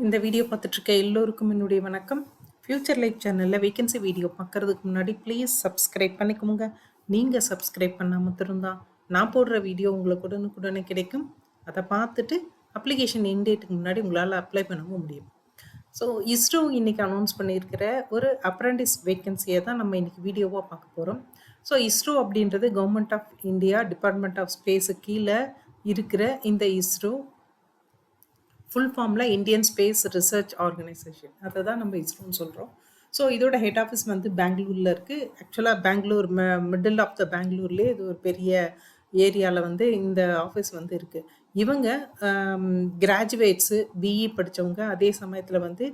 இந்த வீடியோ பார்த்துட்ருக்க எல்லோருக்கும் என்னுடைய வணக்கம். ஃப்யூச்சர் லைஃப் சேனலில் வேகன்சி வீடியோ பார்க்குறதுக்கு முன்னாடி ப்ளீஸ் சப்ஸ்கிரைப் பண்ணிக்கோங்க. நீங்கள் சப்ஸ்கிரைப் பண்ணால் மட்டும்தான் நான் போடுற வீடியோ உங்களுக்கு உடனுக்குடனே கிடைக்கும். அதை பார்த்துட்டு அப்ளிகேஷன் எண்ட் டேட்டுக்கு முன்னாடி உங்களால் அப்ளை பண்ணவும் முடியும். ஸோ இஸ்ரோ இன்றைக்கி அனௌன்ஸ் பண்ணியிருக்கிற ஒரு அப்ரண்டிஸ் வேக்கன்சியை தான் நம்ம இன்றைக்கி வீடியோவாக பார்க்க போகிறோம். ஸோ இஸ்ரோ அப்படின்றது government of India department of space கீழே இருக்கிற இந்த இஸ்ரோ ஃபுல் ஃபார்மில் இந்தியன் ஸ்பேஸ் ரிசர்ச் ஆர்கனைசேஷன், அதை தான் நம்ம இஸ்ரோன்னு சொல்கிறோம். ஸோ இதோட ஹெட் ஆஃபீஸ் வந்து பெங்களூரில் இருக்குது. ஆக்சுவலாக பெங்களூர் மிடில் ஆஃப் த பெங்களூர்லேயே இது ஒரு பெரிய ஏரியாவில் வந்து இந்த ஆஃபீஸ் வந்து இருக்குது. இவங்க கிராஜுவேட்ஸு பிஇ படித்தவங்க, அதே சமயத்தில் வந்து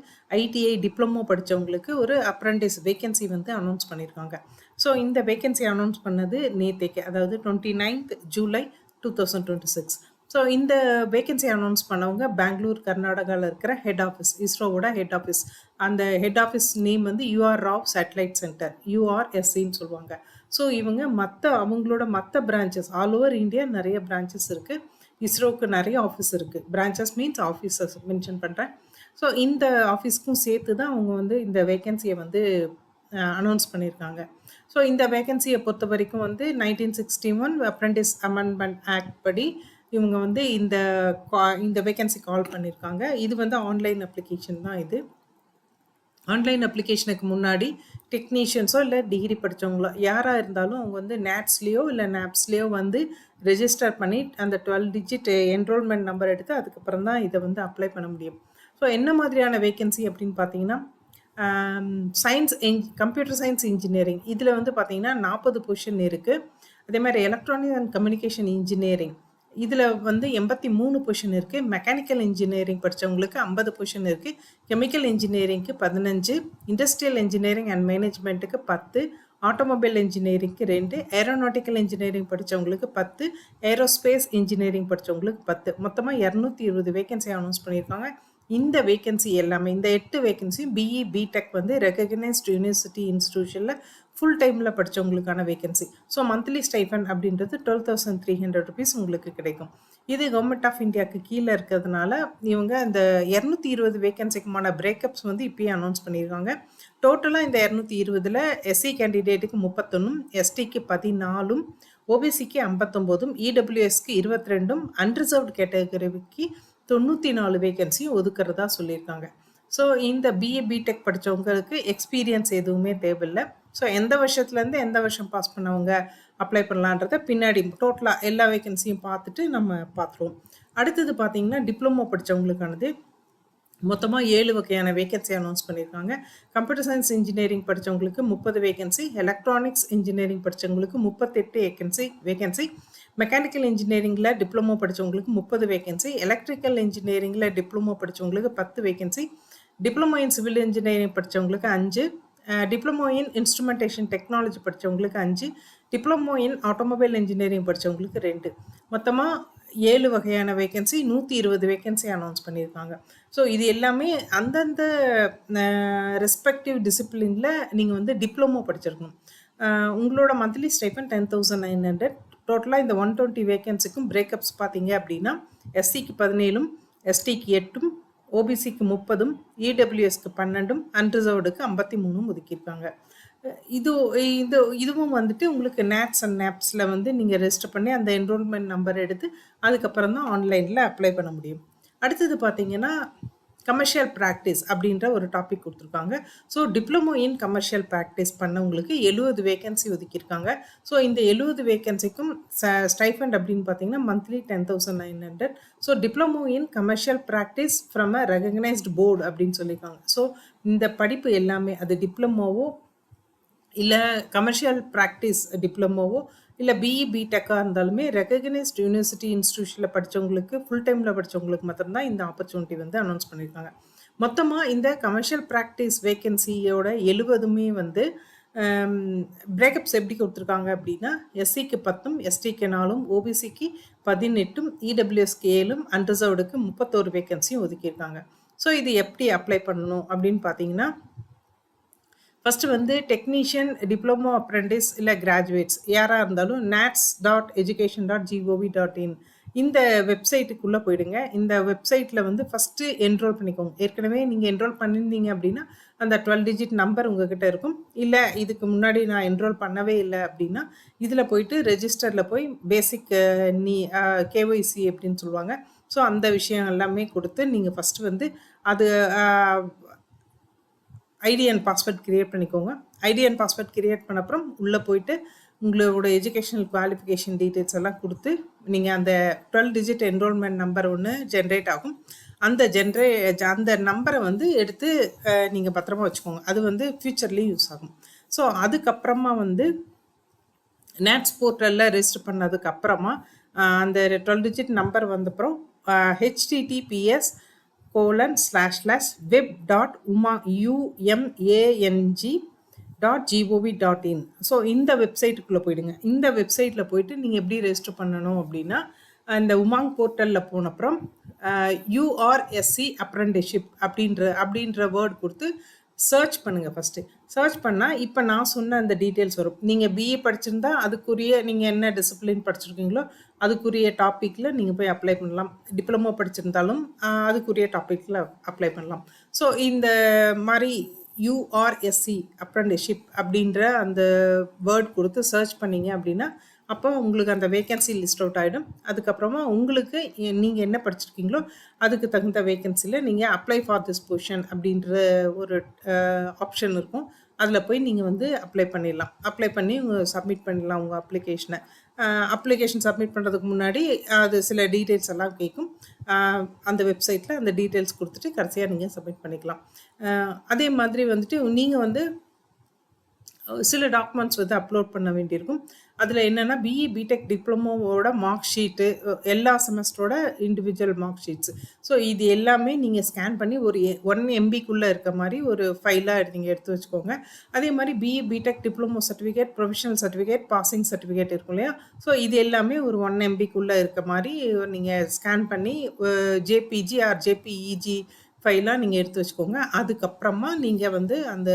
ஐடிஐ டிப்ளமோ படித்தவங்களுக்கு ஒரு அப்ரண்டிஸ் வேக்கன்சி வந்து அனௌன்ஸ் பண்ணியிருக்காங்க. ஸோ இந்த வேக்கன்சி அனௌன்ஸ் பண்ணது நேற்றைக்கு, அதாவது 29th ஜூலை 2026. ஸோ இந்த வேக்கன்சி அனௌன்ஸ் பண்ணவங்க பெங்களூர் கர்நாடகாவில் இருக்கிற ஹெட் ஆஃபீஸ், இஸ்ரோவோட ஹெட் ஆஃபீஸ். அந்த ஹெட் ஆஃபீஸ் நேம் வந்து யூஆர் ராவ் சேட்டலைட் சென்டர், யூஆர்எஸ்சின்னு சொல்லுவாங்க. ஸோ இவங்க அவங்களோட மற்ற பிரான்ச்சஸ் ஆல் ஓவர் இந்தியா நிறைய பிரான்ச்சஸ் இருக்குது. இஸ்ரோவுக்கு நிறைய ஆஃபீஸ் இருக்குது. பிரான்ச்சஸ் மீன்ஸ் ஆஃபீஸஸ் மென்ஷன் பண்ணுறேன். ஸோ இந்த ஆஃபீஸ்க்கும் சேர்த்து தான் அவங்க வந்து இந்த வேக்கன்சியை வந்து அனௌன்ஸ் பண்ணியிருக்காங்க. ஸோ இந்த வேக்கன்சியை பொறுத்த வரைக்கும் வந்து 1961 அப்ரெண்டிஸ் அமெண்ட்மெண்ட் ஆக்ட் படி இவங்க வந்து இந்த வேக்கன்சி கால் பண்ணியிருக்காங்க. இது வந்து ஆன்லைன் அப்ளிகேஷன் தான். இது ஆன்லைன் அப்ளிகேஷனுக்கு முன்னாடி டெக்னீஷியன்ஸோ இல்லை டிகிரி படித்தவங்களோ யாராக இருந்தாலும் அவங்க வந்து நேட்ஸ்லேயோ இல்லை நாப்ஸ்லேயோ வந்து ரெஜிஸ்டர் பண்ணி அந்த 12 டிஜிட் என்ரோல்மெண்ட் நம்பர் எடுத்து அதுக்கப்புறம் தான் இதை வந்து அப்ளை பண்ண முடியும். ஸோ என்ன மாதிரியான வேக்கன்சி அப்படின்னு பார்த்தீங்கன்னா, சயின்ஸ் கம்ப்யூட்டர் சயின்ஸ் இன்ஜினியரிங் இதில் வந்து பார்த்தீங்கன்னா 40 பொசிஷன் இருக்குது. அதே மாதிரி எலக்ட்ரானிக் அண்ட் கம்யூனிகேஷன் இன்ஜினியரிங் இதில் வந்து 83 பொசிஷன் இருக்குது. மெக்கானிக்கல் இன்ஜினியரிங் படித்தவங்களுக்கு 50 பொசிஷன் இருக்குது. கெமிக்கல் இன்ஜினியரிங்க்கு 15, இண்டஸ்ட்ரியல் இன்ஜினியரிங் அண்ட் மேனேஜ்மெண்ட்டுக்கு 10, ஆட்டோமொபைல் இன்ஜினியரிங்க்கு 2, ஏரோநாட்டிக்கல் இன்ஜினியரிங் படித்தவங்களுக்கு 10, ஏரோஸ்பேஸ் இன்ஜினியரிங் படித்தவங்களுக்கு 10. மொத்தமாக 220 வேக்கன்சி அனௌன்ஸ் பண்ணியிருக்காங்க. இந்த வேக்கன்சி எல்லாமே, இந்த 8 வேக்கன்சியும் பிஇ பிடெக் வந்து ரெகக்னைஸ்ட் யூனிவர்சிட்டி இன்ஸ்டிடியூஷனில் ஃபுல் டைமில் படித்தவங்களுக்கான வேக்கன்சி. ஸோ மந்த்லி ஸ்டைஃபன் அப்படின்றது 12,300 rupees உங்களுக்கு கிடைக்கும். இது கவர்மெண்ட் ஆஃப் இந்தியாவுக்கு கீழே இருக்கிறதுனால இவங்க இந்த 220 வேக்கன்சிக்குமான பிரேக்கப்ஸ் வந்து இப்பயே அனௌன்ஸ் பண்ணியிருக்காங்க. டோட்டலாக இந்த 220ல் எஸ்சி கேண்டிடேட்டுக்கு 31, எஸ்டிக்கு 14, ஓபிசிக்கு 59, இடபிள்யூஎஸ்க்கு 22, அன்ரிசர்வ்டு கேட்டகரிக்கு 94 வேக்கன்சியும் ஒதுக்குறதா சொல்லியிருக்காங்க. ஸோ இந்த பிஏ பிடெக் படித்தவங்களுக்கு எக்ஸ்பீரியன்ஸ் எதுவுமே தேவையில்லை. ஸோ எந்த வருஷத்துலேருந்து எந்த வருஷம் பாஸ் பண்ணவங்க அப்ளை பண்ணலான்றத பின்னாடி டோட்டலாக எல்லா வேக்கன்சியும் பார்த்துட்டு நம்ம பார்த்துருவோம். அடுத்தது பார்த்தீங்கன்னா டிப்ளமோ படித்தவங்களுக்கானது மொத்தமாக 7 வகையான வேக்கன்சி அனௌன்ஸ் பண்ணியிருக்காங்க. கம்ப்யூட்டர் சயின்ஸ் இன்ஜினியரிங் படித்தவங்களுக்கு 30 வேக்கன்சி, எலக்ட்ரானிக்ஸ் இன்ஜினியரிங் படித்தவங்களுக்கு 38 வேக்கன்சி, மெக்கானிக்கல் இன்ஜினியரிங்கில் டிப்ளமோ படித்தவங்களுக்கு 30 வேக்கன்சி, எலக்ட்ரிக்கல் இன்ஜினியரிங்கில் டிப்ளமோ படித்தவங்களுக்கு 10 vacancy, diploma in civil engineering படித்தவங்களுக்கு 5, டிப்ளமோ இன் இன்ஸ்ட்ருமெண்டேஷன் டெக்னாலஜி படித்தவங்களுக்கு 5, டிப்ளமோ இன் ஆட்டோமொபைல் இன்ஜினியரிங் படித்தவங்களுக்கு 2. மொத்தமாக 7 வகையான வேக்கன்சி, 120 வேக்கன்சி அனௌன்ஸ் பண்ணியிருக்காங்க. ஸோ இது எல்லாமே அந்தந்த ரெஸ்பெக்டிவ் டிசிப்ளினில் நீங்கள் வந்து டிப்ளமோ படிச்சிருக்கணும். உங்களோட மந்த்லி ஸ்டைஃபன் 10,900. டோட்டலாக இந்த 120 வேக்கன்சிக்கும் பிரேக்கப்ஸ் பார்த்தீங்க அப்படின்னா எஸ்சிக்கு 17, எஸ்டிக்கு 8, ஓபிசிக்கு 30, இடபிள்யூஎஸ்க்கு 12, அன்ரிசர்வ்டுக்கு 53 ஒதுக்கியிருக்காங்க. இதுவும் வந்துட்டு உங்களுக்கு நேட்ஸ் அண்ட் நாப்ஸில் வந்து நீங்கள் ரெஜிஸ்டர் பண்ணி அந்த என்ரோல்மெண்ட் நம்பர் எடுத்து அதுக்கப்புறம் தான் ஆன்லைனில் அப்ளை பண்ண முடியும். அடுத்தது பார்த்தீங்கன்னா கமர்ஷியல் ப்ராக்டிஸ் அப்படின்ற ஒரு டாபிக் கொடுத்துருக்காங்க. So diploma in commercial practice பண்ணவங்களுக்கு 70 வேக்கன்சி ஒதுக்கியிருக்காங்க. ஸோ இந்த 70 வேக்கன்சிக்கும் ஸ்டைஃபண்ட் அப்படின்னு பார்த்தீங்கன்னா monthly 10,900. So diploma in commercial practice from a recognised board அப்படின்னு சொல்லியிருக்காங்க. ஸோ இந்த படிப்பு எல்லாமே அது டிப்ளமோவோ இல்லை கமர்ஷியல் ப்ராக்டிஸ் டிப்ளமோவோ இல்லை பிஇ பிடெக்காக இருந்தாலுமே ரெகக்னைஸ்ட் யூனிவர்சிட்டி இன்ஸ்டிடியூஷனில் படித்தவங்களுக்கு ஃபுல் டைமில் படித்தவங்களுக்கு மட்டும்தான் இந்த ஆப்பர்ச்சுனிட்டி வந்து அனௌன்ஸ் பண்ணியிருக்காங்க. மொத்தமாக இந்த கமர்ஷியல் ப்ராக்டிஸ் வேக்கன்சியோட 70மே வந்து பிரேக்கப்ஸ் எப்படி கொடுத்துருக்காங்க அப்படின்னா எஸ்சிக்கு 10, எஸ்டிக்கு 4, ஓபிசிக்கு 18, இடபிள்யூஎஸ்க்கு 7, அன்ரிசர்வ்டுக்கு 31 வேக்கன்சியும் ஒதுக்கியிருக்காங்க. ஸோ இது எப்படி அப்ளை பண்ணணும் அப்படின்னு பார்த்தீங்கன்னா, ஃபஸ்ட்டு வந்து டெக்னீஷியன், டிப்ளமோ அப்ரெண்டிஸ் இல்லை கிராஜுவேட்ஸ் யாராக இருந்தாலும் nats.education.gov.in இந்த வெப்சைட்டுக்குள்ளே போயிடுங்க. இந்த வெப்சைட்டில் வந்து ஃபஸ்ட்டு என்ரோல் பண்ணிக்கோங்க. ஏற்கனவே நீங்கள் என்ரோல் பண்ணியிருந்தீங்க அப்படின்னா அந்த 12 டிஜிட் நம்பர் உங்ககிட்ட இருக்கும். இல்லை இதுக்கு முன்னாடி நான் என்ரோல் பண்ணவே இல்லை அப்படின்னா இதில் போயிட்டு ரெஜிஸ்டரில் போய் பேசிக் நீ கேஒய்சி அப்படின்னு சொல்லுவாங்க. ஸோ அந்த விஷயம் எல்லாமே கொடுத்து நீங்கள் ஃபஸ்ட்டு வந்து அது ஐடி அண்ட் பாஸ்வேர்ட் கிரியேட் பண்ணிக்கோங்க. ஐடி அண்ட் பாஸ்வேர்ட் கிரியேட் பண்ண அப்புறம் உள்ளே போயிட்டு உங்களோட எஜுகேஷனல் குவாலிஃபிகேஷன் டீட்டெயில்ஸ் எல்லாம் கொடுத்து நீங்கள் அந்த 12 டிஜிட் என்ரோல்மெண்ட் நம்பர் ஒன்று ஜென்ரேட் ஆகும். அந்த நம்பரை வந்து எடுத்து நீங்கள் பத்திரமா வச்சுக்கோங்க. அது வந்து ஃப்யூச்சர்லேயும் யூஸ் ஆகும். ஸோ அதுக்கப்புறமா வந்து நேட்ஸ் போர்ட்டலில் ரெஜிஸ்டர் பண்ணதுக்கு அப்புறமா அந்த 12 டிஜிட் நம்பர் வந்தப்புறம் https://web.umang.gov.in. ஸோ இந்த வெப்சைட்டுக்குள்ளே போயிடுங்க. இந்த வெப்சைட்டில் போயிட்டு நீங்கள் எப்படி ரெஜிஸ்டர் பண்ணணும் அப்படின்னா இந்த உமாங் போர்ட்டலில் போனப்புறம் யூஆர்எஸ்சி அப்ரெண்டிஷிப் அப்படின்ற வேர்ட் கொடுத்து சர்ச் பண்ணுங்கள். ஃபஸ்ட்டு சர்ச் பண்ணால் இப்போ நான் சொன்ன அந்த டீட்டெயில்ஸ் வரும். நீங்கள் பிஏ படிச்சிருந்தா அதுக்குரிய நீங்கள் என்ன டிசிப்ளின் படிச்சிருக்கீங்களோ அதுக்குரிய டாப்பிக்கில் நீங்கள் போய் அப்ளை பண்ணலாம். டிப்ளமோ படிச்சிருந்தாலும் அதுக்குரிய டாப்பிக்கில் அப்ளை பண்ணலாம். ஸோ இந்த மாதிரி யூஆர்எஸ்சி அப்ரெண்டிஷிப் அப்படின்ற அந்த வேர்ட் கொடுத்து சர்ச் பண்ணிங்க அப்படின்னா அப்போ உங்களுக்கு அந்த வேகன்சி லிஸ்ட் அவுட் ஆகிடும். அதுக்கப்புறமா உங்களுக்கு நீங்கள் என்ன படிச்சிருக்கீங்களோ அதுக்கு தகுந்த வேகன்சியில் நீங்கள் அப்ளை ஃபார் திஸ் பொசிஷன் அப்படின்ற ஒரு ஆப்ஷன் இருக்கும். அதில் போய் நீங்கள் வந்து அப்ளை பண்ணிடலாம். அப்ளை பண்ணி சப்மிட் பண்ணிடலாம் உங்கள் அப்ளிகேஷன் சப்மிட் பண்ணுறதுக்கு முன்னாடி அது சில டீட்டெயில்ஸ் எல்லாம் கேட்கும். அந்த வெப்சைட்டில் அந்த டீட்டெயில்ஸ் கொடுத்துட்டு கடைசியாக நீங்கள் சப்மிட் பண்ணிக்கலாம். அதே மாதிரி வந்துட்டு நீங்கள் வந்து சில டாக்குமெண்ட்ஸ் வந்து அப்லோட் பண்ண வேண்டியிருக்கும். அதில் என்னென்னா பிஇ பிடெக் டிப்ளமோவோட மார்க் ஷீட்டு, எல்லா செமஸ்டரோட இண்டிவிஜுவல் மார்க் ஷீட்ஸ். ஸோ இது எல்லாமே நீங்கள் ஸ்கேன் பண்ணி ஒரு 1 MBக்குள்ளே இருக்க மாதிரி ஒரு ஃபைலாக நீங்கள் எடுத்து வச்சுக்கோங்க. அதே மாதிரி BE BTech diploma certificate, professional certificate, passing certificate இருக்கும் இல்லையா? ஸோ இது எல்லாமே ஒரு 1 MBக்குள்ளே இருக்க மாதிரி நீங்கள் ஸ்கேன் பண்ணி ஜேபிஜி ஆர் ஜேபிஇஜி ஃபைலாக நீங்கள் எடுத்து வச்சுக்கோங்க. அதுக்கப்புறமா நீங்கள் வந்து அந்த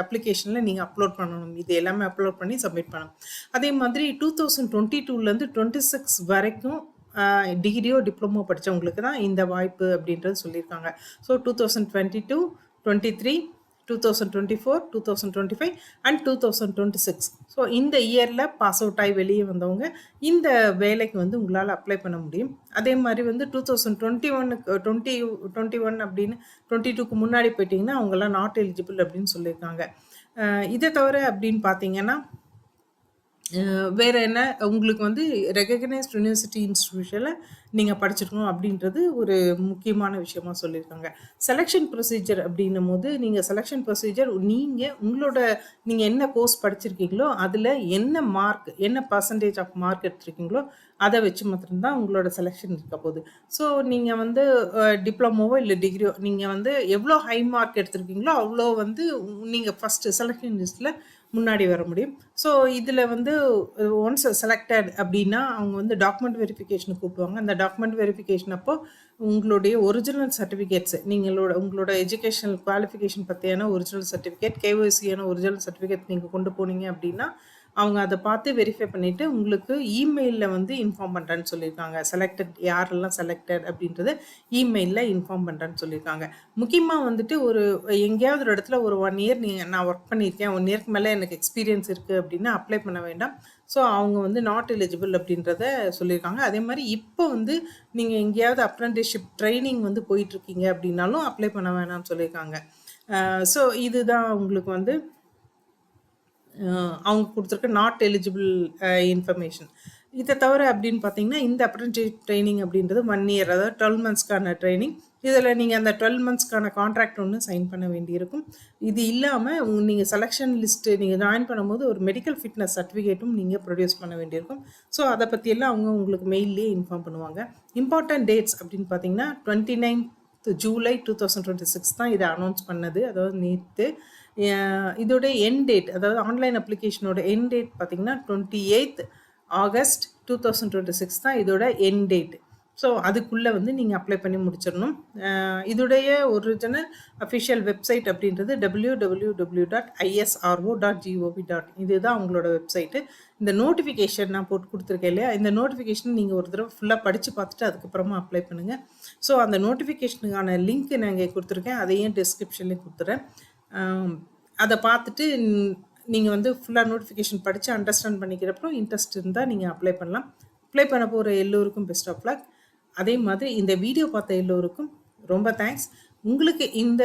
அப்ளிகேஷனில் நீங்கள் அப்லோட் பண்ணணும். இது எல்லாமே அப்லோட் பண்ணி சப்மிட் பண்ணணும். அதே மாதிரி 2022லேருந்து 26 வரைக்கும் டிகிரியோ டிப்ளமோ படித்தவங்களுக்கு தான் இந்த வாய்ப்பு அப்படின்றது சொல்லியிருக்காங்க. So 2022, 23, 2024, 2025 and 2026. ஸோ இந்த இயரில் பாஸ் அவுட் ஆகி வெளியே வந்தவங்க இந்த வேலைக்கு வந்து உங்களால் அப்ளை பண்ண முடியும். அதே மாதிரி வந்து 2021 அப்படின்னு 22க்கு முன்னாடி போயிட்டிங்கன்னா அவங்கெல்லாம் நாட் எலிஜிபிள் அப்படின்னு சொல்லியிருக்காங்க. இதை தவிர அப்படின்னு பார்த்தீங்கன்னா வேறு என்ன உங்களுக்கு வந்து ரெகக்னைஸ்ட் யூனிவர்சிட்டி இன்ஸ்டிடியூஷனில் நீங்கள் படிச்சிருக்கணும் அப்படின்றது ஒரு முக்கியமான விஷயமா சொல்லியிருக்காங்க. செலெக்ஷன் ப்ரொசீஜர் அப்படின்னும் போது நீங்கள் செலெக்ஷன் ப்ரொசீஜர் நீங்கள் என்ன கோர்ஸ் படிச்சிருக்கீங்களோ அதில் என்ன பர்சன்டேஜ் ஆஃப் மார்க் எடுத்திருக்கீங்களோ அதை வச்சு மாத்திரம்தான் உங்களோட செலெக்ஷன் இருக்க போகுது. ஸோ நீங்கள் வந்து டிப்ளமோவோ இல்லை டிகிரியோ நீங்கள் வந்து எவ்வளோ ஹை மார்க் எடுத்திருக்கீங்களோ அவ்வளோ வந்து நீங்கள் ஃபஸ்ட்டு செலெக்ஷன் லிஸ்ட்டில் முன்னாடி வர முடியும். ஸோ இதில் வந்து ஒன்ஸ் செலக்டட் அப்படின்னா அவங்க வந்து டாக்குமெண்ட் வெரிஃபிகேஷனுக்கு கூப்பிடுவாங்க. அந்த டாக்குமெண்ட் வெரிஃபிகேஷன் அப்போ உங்களுடைய ஒரிஜினல் சர்டிஃபிகேட்ஸ் உங்களோட எஜுகேஷனல் குவாலிஃபிகேஷன் பற்றியான ஒரிஜினல் சர்டிஃபிகேட், கேஒய்சியான ஒரிஜினல் சர்டிஃபிகேட் நீங்கள் கொண்டு போனீங்க அப்படின்னா அவங்க அதை பார்த்து வெரிஃபை பண்ணிவிட்டு உங்களுக்கு இமெயிலில் வந்து இன்ஃபார்ம் பண்ணுறேன்னு சொல்லியிருக்காங்க. யாரெல்லாம் செலக்டட் அப்படின்றத இமெயிலில் இன்ஃபார்ம் பண்ணுறேன்னு சொல்லியிருக்காங்க. முக்கியமாக வந்துட்டு எங்கேயாவது ஒரு இடத்துல ஒரு 1 இயர் நான் ஒர்க் பண்ணியிருக்கேன், 1 இயர்க்கு மேலே எனக்கு எக்ஸ்பீரியன்ஸ் இருக்குது அப்படின்னா அப்ளை பண்ண வேண்டாம். ஸோ அவங்க வந்து நாட் எலிஜிபிள் அப்படின்றத சொல்லியிருக்காங்க. அதே மாதிரி இப்போ வந்து நீங்கள் எங்கேயாவது அப்ரெண்டிஸ்ஷிப் ட்ரைனிங் வந்து போயிட்டுருக்கீங்க அப்படின்னாலும் அப்ளை பண்ண வேணாம்னு சொல்லியிருக்காங்க. ஸோ இதுதான் உங்களுக்கு வந்து அவங்க கொடுத்துருக்க நாட் எலிஜிபிள் இன்ஃபர்மேஷன். இதை தவிர அப்படின்னு பார்த்தீங்கன்னா இந்த அப்ரெண்டிஸ்ஷிப் ட்ரைனிங் அப்படின்றது 1 இயர், அதாவது 12 மந்த்ஸ்க்கான ட்ரைனிங். இதில் நீங்கள் அந்த 12 மந்த்ஸ்க்கான கான்ட்ராக்ட் ஒன்று சைன் பண்ண வேண்டியிருக்கும். இது இல்லாமல் நீங்கள் செலெக்ஷன் லிஸ்ட்டு நீங்கள் ஜாயின் பண்ணும்போது ஒரு மெடிக்கல் ஃபிட்னஸ் சர்டிஃபிகேட்டும் நீங்கள் ப்ரொடியூஸ் பண்ண வேண்டியிருக்கும். ஸோ அதை பற்றியெல்லாம் அவங்க உங்களுக்கு மெயிலே இன்ஃபார்ம் பண்ணுவாங்க. இம்பார்ட்டன்ட் டேட்ஸ் அப்படின்னு பார்த்தீங்கன்னா 29th ஜூலை 2026 தான் இதை அனௌன்ஸ் பண்ணது, அதாவது நேற்று. இதோட எண்ட் டேட், அதாவது ஆன்லைன் அப்ளிகேஷனோட எண்ட் டேட் பார்த்தீங்கன்னா 28th ஆகஸ்ட் 2026 தான் இதோட எண்ட் டேட். ஸோ அதுக்குள்ளே வந்து நீங்கள் அப்ளை பண்ணி முடிச்சிடணும். இதுடைய ஒரிஜினல் அஃபிஷியல் வெப்சைட் அப்படின்றது www.isro.gov. இதுதான் அவங்களோட வெப்சைட்டு. இந்த நோட்டிஃபிகேஷன் நான் போட்டு கொடுத்துருக்கேன் இல்லையா, இந்த நோட்டிஃபிகேஷன் நீங்கள் ஒரு தடவை ஃபுல்லாக படித்து பார்த்துட்டு அதுக்கப்புறமா அப்ளை பண்ணுங்கள். ஸோ அந்த நோட்டிஃபிகேஷனுக்கான லிங்க் நான் இங்கே கொடுத்துருக்கேன், அதையும் டிஸ்கிரிப்ஷன்லேயும் கொடுத்துறேன். அதை பார்த்துட்டு நீங்கள் வந்து ஃபுல்லாக நோட்டிஃபிகேஷன் படித்து அண்டர்ஸ்டாண்ட் பண்ணிக்கிறப்பறம் இன்ட்ரெஸ்ட் இருந்தால் நீங்கள் அப்ளை பண்ணலாம். அப்ளை பண்ண போகிற எல்லோருக்கும் பெஸ்ட் ஆஃப் லக். அதே மாதிரி இந்த வீடியோ பார்த்த எல்லோருக்கும் ரொம்ப தேங்க்ஸ். உங்களுக்கு இந்த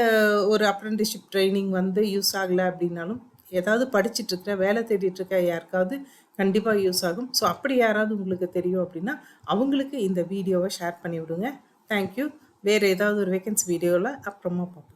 ஒரு அப்ரெண்டிஸ்ஷிப் ட்ரைனிங் வந்து யூஸ் ஆகலை அப்படின்னாலும், ஏதாவது படிச்சுட்ருக்க வேலை தேடிட்டுருக்க யாருக்காவது கண்டிப்பாக யூஸ் ஆகும். ஸோ அப்படி யாராவது உங்களுக்கு தெரியும் அப்படின்னா அவங்களுக்கு இந்த வீடியோவை ஷேர் பண்ணி விடுங்க. தேங்க்யூ. வேறு ஏதாவது ஒரு வேகன்சி வீடியோவில் அப்புறமா பார்ப்போம்.